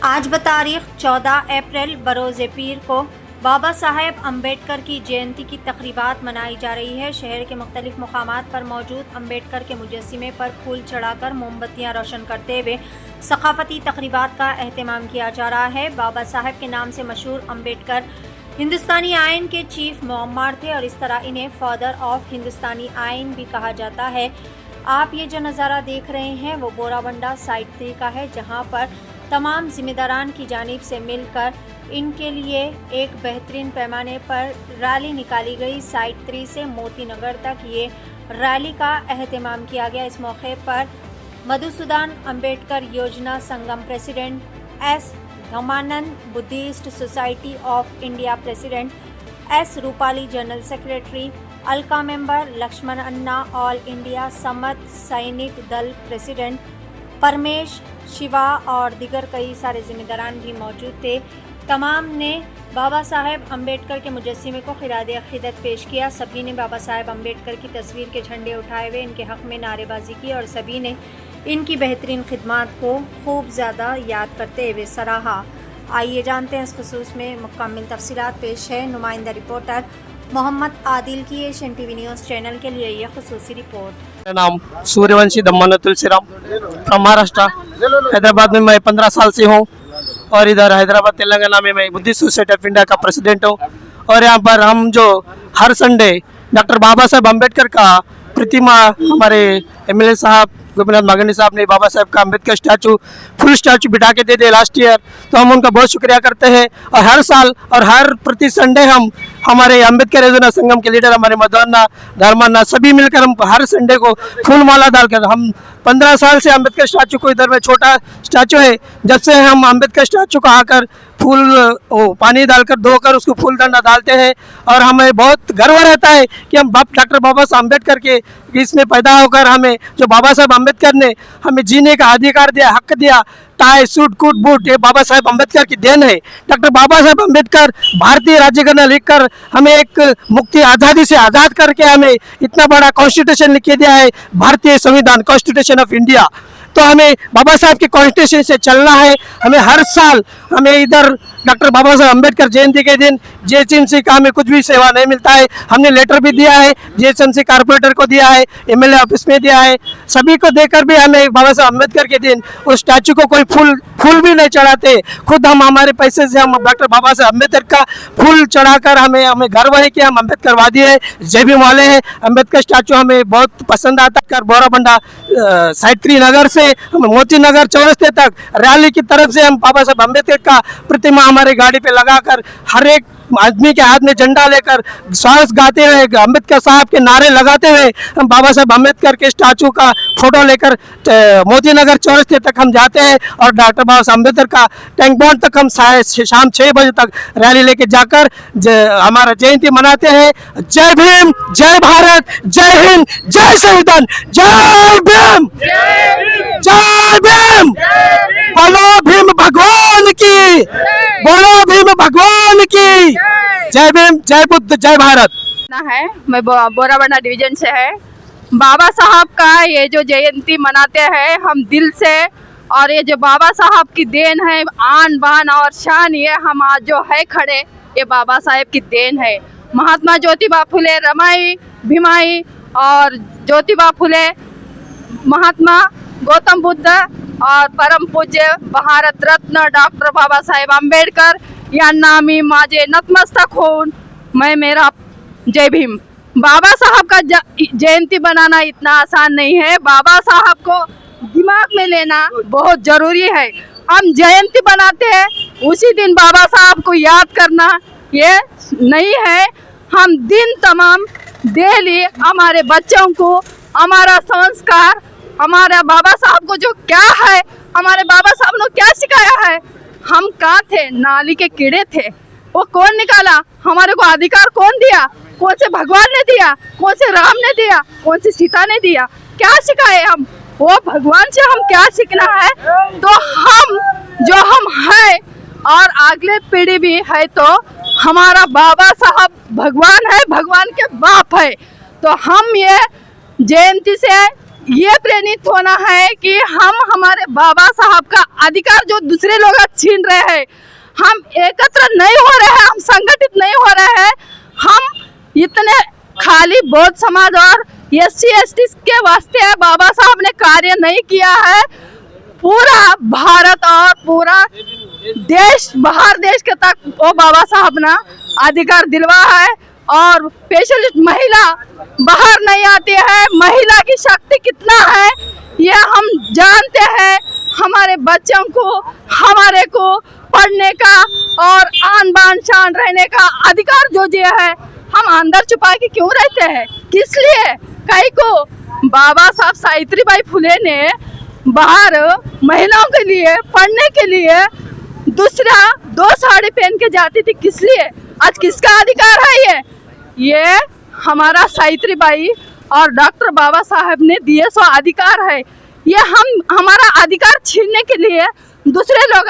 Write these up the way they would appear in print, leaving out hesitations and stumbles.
आज बतारीख 14 अप्रैल बरोज़ पीर को बाबा साहेब अम्बेडकर की जयंती की तकरीबात मनाई जा रही है। शहर के मुख्तलिफ मुकामात पर मौजूद अम्बेडकर के मुजस्सिमे पर फूल चढ़ाकर मोमबत्तियाँ रोशन करते हुए सकाफती तकरीबात का अहतमाम किया जा रहा है। बाबा साहेब के नाम से मशहूर अम्बेडकर हिंदुस्तानी आइन के चीफ मुअम्मर थे और इस तरह इन्हें फादर ऑफ हिंदुस्तानी आइन भी कहा जाता है। आप ये जो नज़ारा देख रहे हैं वो बोराबंडा साइट 3 का है, जहाँ पर तमाम जिम्मेदारान की जानिब से मिलकर इनके लिए एक बेहतरीन पैमाने पर रैली निकाली गई। साइट 3 से मोती नगर तक ये रैली का अहतमाम किया गया। इस मौके पर Madhusudan Ambedkar Yojana Sangam president S Dhammanand, Buddhist society of India president S Rupali, general secretary Alka member Laxman Anna, all India Samata Sainik दल प्रेसिडेंट परमेश शिवा और दिगर कई सारे जिम्मेदारान भी मौजूद थे। तमाम ने बाबा साहेब अम्बेडकर के मुजस्सिमे को खिराद अक़ीदत पेश किया। सभी ने बाबा साहेब अम्बेडकर की तस्वीर के झंडे उठाए हुए इनके हक़ में नारेबाजी की और सभी ने इनकी बेहतरीन खिदमात को खूब ज़्यादा याद करते हुए सराहा। आइए जानते हैं इस खुसूस में मुकम्मल तफसीलात। पेश है नुमाइंदा रिपोर्टर मोहम्मद आदिल की एशियन टीवी न्यूज़ चैनल के लिए यह खुसूसी रिपोर्ट। मेरा नाम सूर्यवंशी दम्माना तुलसीराम फ्रॉम महाराष्ट्र। हैदराबाद में मैं 15 साल से हूँ और इधर हैदराबाद तेलंगाना में मैं बुद्धिस्ट सोसाइटी ऑफ इंडिया का प्रेसिडेंट हूँ। और यहाँ पर हम जो हर संडे डॉक्टर बाबा साहेब अम्बेडकर का प्रतिमा हमारे एमएलए साहब गोपीनाथ मागंडी साहब ने बाबा साहेब का अम्बेडकर स्टैचू फुल स्टैचू बिठा के दे दिए लास्ट ईयर, तो हम उनका बहुत शुक्रिया करते हैं। और हर साल और हर प्रति संडे हम हमारे अम्बेडकर योजना संगम के लीडर हमारे मधुअन्ना धर्मन्ना सभी मिलकर हम हर संडे को फूल माला डालकर हम 15 साल से अम्बेडकर स्टैचू को, इधर में छोटा स्टैचू है, जब से हम अम्बेडकर स्टैचू को आकर फूल पानी डालकर धोकर उसको फूल डंडा डालते हैं और हमें बहुत गर्व रहता है कि हम डॉक्टर बाबा साहब अम्बेडकर के इसमें पैदा होकर हमें जो बाबा साहब अम्बेडकर ने हमें जीने का अधिकार दिया, हक दिया, टाई सूट कूट बूट, ये बाबा साहेब अम्बेडकर की देन है। डॉक्टर बाबा साहेब अम्बेडकर भारतीय राज्यघटना लिखकर हमें एक मुक्ति आज़ादी से आज़ाद करके हमें इतना बड़ा कॉन्स्टिट्यूशन लिख के दिया है, भारतीय संविधान कॉन्स्टिट्यूशन ऑफ इंडिया। तो हमें बाबा साहब के कॉन्स्टिट्यूशन से चलना है। हमें हर साल हमें इधर डॉक्टर बाबा साहब अम्बेडकर जयंती के दिन जीएचएमसी का हमें कुछ भी सेवा नहीं मिलता है। हमने लेटर भी दिया है, जीएचएमसी कारपोरेटर को दिया है, एमएलए ऑफिस में दिया है, सभी को देकर भी हमें बाबा साहब अम्बेडकर के दिन उस स्टैचू को कोई फूल भी नहीं चढ़ाते। खुद हम हमारे पैसे से हम डॉक्टर बाबा साहब अम्बेडकर का फूल चढ़ाकर हमें गर्व है कि हम अम्बेडकरवादी है, जय भीम वाले हैं। अम्बेडकर स्टैचू हमें बहुत पसंद आता है। बोराबंडा साइट 3 नगर से हम मोती नगर चौरस्ते तक रैली की तरफ से हम बाबा साहब अम्बेडकर का प्रतिमा हमारे गाड़ी पे लगाकर हर एक आदमी के हाथ में झंडा लेकर सांस गाते हुए अम्बेडकर साहब के नारे लगाते हुए हम बाबा साहब अम्बेडकर के स्टैचू का फोटो लेकर मोती नगर चौरस्ते तक हम जाते हैं और डॉक्टर बाबा साहब अम्बेडकर का टैंक बॉन्ड तक हम शाम 6 बजे तक रैली लेके जाकर हमारा जयंती मनाते हैं। जय भीम, जय भारत, जय हिंद, जय संविधान, जय भीम, जय भीम, बोलो भीम भगवान की, बोलो भीम भगवान की, जय भीम, जय बुद्ध, जय भारत। है मैं बोराबंडा डिवीजन से है। बाबा साहब का ये जो जयंती मनाते हैं हम दिल से, और ये जो बाबा साहब की देन है, आन बान और शान, ये हम आज जो है खड़े ये बाबा साहब की देन है। महात्मा ज्योतिबा फुले, रमाई भीमाई और ज्योतिबा फुले, महात्मा गौतम बुद्ध और परम पूज्य भारत रत्न डॉक्टर बाबा साहेब आंबेडकर यांना मी माझे नतमस्तक होऊन मैं मेरा जय भीम। बाबा साहब का जयंती बनाना इतना आसान नहीं है, बाबा साहब को दिमाग में लेना बहुत जरूरी है। हम जयंती बनाते हैं उसी दिन बाबा साहब को याद करना ये नहीं है। हम दिन तमाम डेली हमारे बच्चों को हमारा संस्कार, हमारे बाबा साहब को जो क्या है, हमारे बाबा साहब ने क्या सिखाया है। हम कहाँ थे? नाली के कीड़े थे, वो कौन निकाला? हमारे को अधिकार कौन दिया? कौन से भगवान ने दिया? कौन से राम ने दिया? कौन से सीता ने दिया? क्या सिखाए हम? वो भगवान से हम क्या सीखना है? तो हम जो हम है और अगले पीढ़ी भी है, तो हमारा बाबा साहब भगवान है, भगवान के बाप है। तो हम ये जयंती से ये प्रेरित होना है कि हम हमारे बाबा साहब का अधिकार जो दूसरे लोग छीन रहे हैं, हम एकत्र नहीं हो रहे हैं, हम संगठित नहीं हो रहे हैं। हम इतने खाली बौद्ध समाज और SC/ST के वास्ते बाबा साहब ने कार्य नहीं किया है। पूरा भारत और पूरा देश, बाहर देश के तक वो बाबा साहब ने अधिकार दिलवा है। और स्पेशलिस्ट महिला बाहर नहीं आती है, महिला की शक्ति कितना है ये हम जानते हैं। हमारे बच्चों को, हमारे को पढ़ने का और आन बान शान रहने का अधिकार जो दिया है, हम अंदर छुपा के क्यों रहते हैं? किस लिए? कई को बाबा साहब सावित्रीबाई फुले ने बाहर महिलाओं के लिए पढ़ने के लिए दूसरा 2 साड़ी पहन के जाती थी, किस लिए? आज किसका अधिकार है ये हमारा सावित्रीबाई और डॉक्टर बाबा साहब ने दिए सो अधिकार है। ये हम हमारा अधिकार छीनने के लिए दूसरे लोग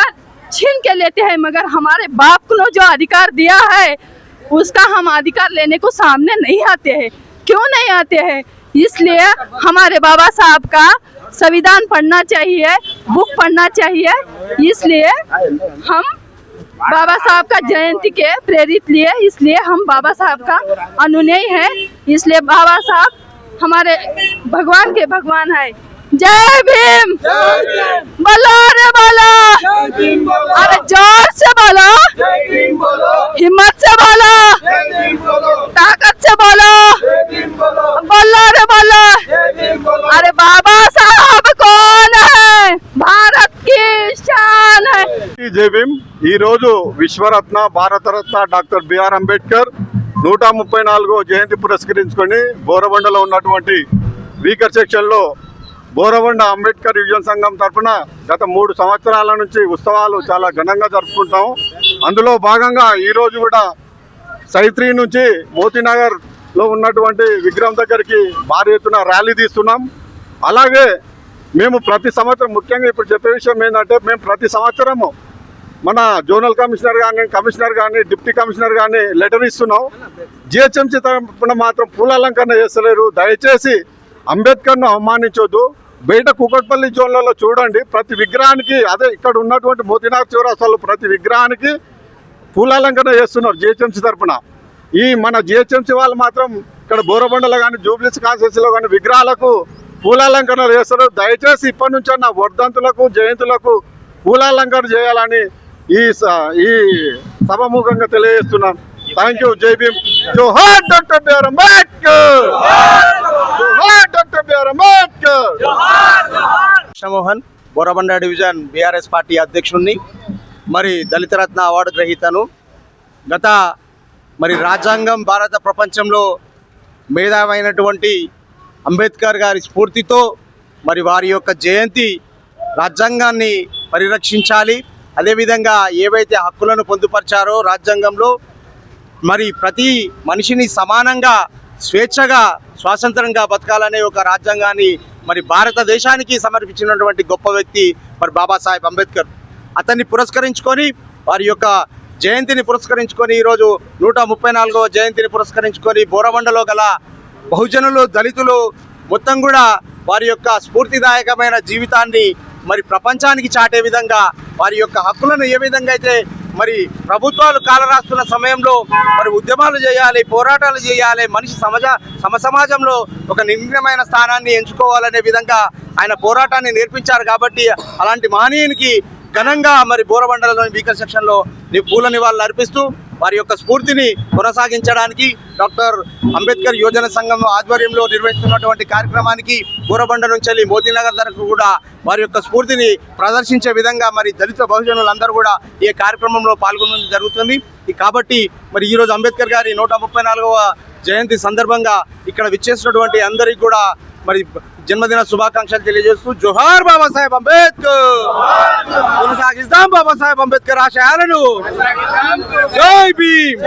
छीन के लेते हैं, मगर हमारे बाप को जो अधिकार दिया है उसका हम अधिकार लेने को सामने नहीं आते हैं। क्यों नहीं आते हैं? इसलिए हमारे बाबा साहब का संविधान पढ़ना चाहिए, बुक पढ़ना चाहिए। इसलिए हम बाबा साहब का जयंती के प्रेरित लिए, इसलिए हम बाबा साहब का अनुयायी है। इसलिए बाबा साहब हमारे भगवान के भगवान है। जय भीम, बोलो रे बोलो, अरे जोर से बोलो, हिम्मत से बोलो, ताकत से बोलो, बोलो रे बोलो। अरे बाबा साहब कौन है? भारत की शान है। जय भीम। ఈ రోజు విశ్వరత్న భారతరత్న డాక్టర్ బిఆర్ అంబేద్కర్ 134వ జయంతి పురస్కరించుకొని బోరబండలో ఉన్నటువంటి వీకర్ సెక్షన్లో బోరబండ అంబేద్కర్ యువజన సంఘం తరఫున గత 3 సంవత్సరాల నుంచి ఉత్సవాలు చాలా ఘనంగా జరుపుకుంటాం. అందులో భాగంగా ఈరోజు కూడా సైత్రి నుంచి మోతీనగర్లో ఉన్నటువంటి విగ్రహం దగ్గరికి భారీ ఎత్తున ర్యాలీ తీస్తున్నాం. అలాగే మేము ప్రతి సంవత్సరం, ముఖ్యంగా ఇప్పుడు చెప్పే విషయం ఏంటంటే, మేము ప్రతి సంవత్సరము మన జోనల్ కమిషనర్ కానీ డిప్యూటీ కమిషనర్ కానీ లెటర్ ఇస్తున్నాం. GHMC తరఫున మాత్రం పూలలంకరణ చేస్తలేరు. దయచేసి అంబేద్కర్ను అవమానించొద్దు. బయట కూకట్పల్లి జోన్లలో చూడండి, ప్రతి విగ్రహానికి, అదే ఇక్కడ ఉన్నటువంటి మోతీనగర్ చౌరస్తాలో ప్రతి విగ్రహానికి పూలలంకరణ చేస్తున్నారు GHMC తరఫున. ఈ మన GHMC వాళ్ళు మాత్రం ఇక్కడ బోరబండలో కానీ జూబ్లీస్ కాన్స్టిట్యూన్సీలో కానీ విగ్రహాలకు పూలలంకరణ చేస్తారు. దయచేసి ఇప్పటి నుంచన్న వర్ధంతులకు, జయంతులకు పూలలంకరణ చేయాలని ఈ సభముఖంగా తెలియజేస్తున్నాను. Thank you. జై భీమ్. జోహార్ డాక్టర్ బిఆర్ అంబేద్కర్. జోహార్ doctor BR Ambedkar. Mohan, Borabanda division BRS party అధ్యక్షుడిని, మరి దళిత రత్న అవార్డు గ్రహీతను. గత రాజ్యాంగం భారత ప్రపంచంలో మేధావైనటువంటి అంబేద్కర్ గారి స్ఫూర్తితో వారి యొక్క జయంతి రాజ్యాంగాన్ని పరిరక్షించాలి. అదేవిధంగా ఏవైతే హక్కులను పొందుపరిచారో రాజ్యాంగంలో, ప్రతి మనిషిని సమానంగా, స్వేచ్ఛగా, స్వాతంత్రంగా బతకాలనే ఒక రాజ్యాంగాన్ని భారతదేశానికి సమర్పించినటువంటి గొప్ప వ్యక్తి బాబాసాహెబ్ అంబేద్కర్. అతన్ని పురస్కరించుకొని, వారి యొక్క జయంతిని పురస్కరించుకొని, ఈరోజు 134వ జయంతిని పురస్కరించుకొని బోరబండలో గల బహుజనులు, దళితులు మొత్తం కూడా వారి యొక్క స్ఫూర్తిదాయకమైన జీవితాన్ని ప్రపంచానికి చాటే విధంగా, వారి యొక్క హక్కులను ఏ విధంగా అయితే ప్రభుత్వాలు కాలరాస్తున్న సమయంలో ఉద్యమాలు చేయాలి, పోరాటాలు చేయాలి, మనిషి సమాజంలో ఒక నిర్ణయమైన స్థానాన్ని ఎంచుకోవాలనే విధంగా ఆయన పోరాటాన్ని నేర్పించారు. కాబట్టి అలాంటి మహనీయునికి ఘనంగా బోరబండలోని వీకర్ సెక్షన్లో పూల నివాళులు అర్పిస్తూ వారి యొక్క స్ఫూర్తిని కొనసాగించడానికి డాక్టర్ అంబేద్కర్ యువజన సంఘం ఆధ్వర్యంలో నిర్వహిస్తున్నటువంటి కార్యక్రమానికి బోరబండ నుంచి మోతీనగర్ వరకు కూడా వారి యొక్క స్ఫూర్తిని ప్రదర్శించే విధంగా దళిత బహుజనులందరూ కూడా ఈ కార్యక్రమంలో పాల్గొనడం జరుగుతుంది. కాబట్టి ఈరోజు అంబేద్కర్ గారి 134వ జయంతి సందర్భంగా ఇక్కడ విచ్చేసినటువంటి అందరికీ కూడా జన్మదిన శుభాకాంక్షలు తెలియజేస్తూ జోహార్ బాబాసాహెబ్ అంబేద్కర్. కొనసాగిద్దాం బాబాసాహెబ్ అంబేద్కర్ ఆశయాలను. జై భీమ్.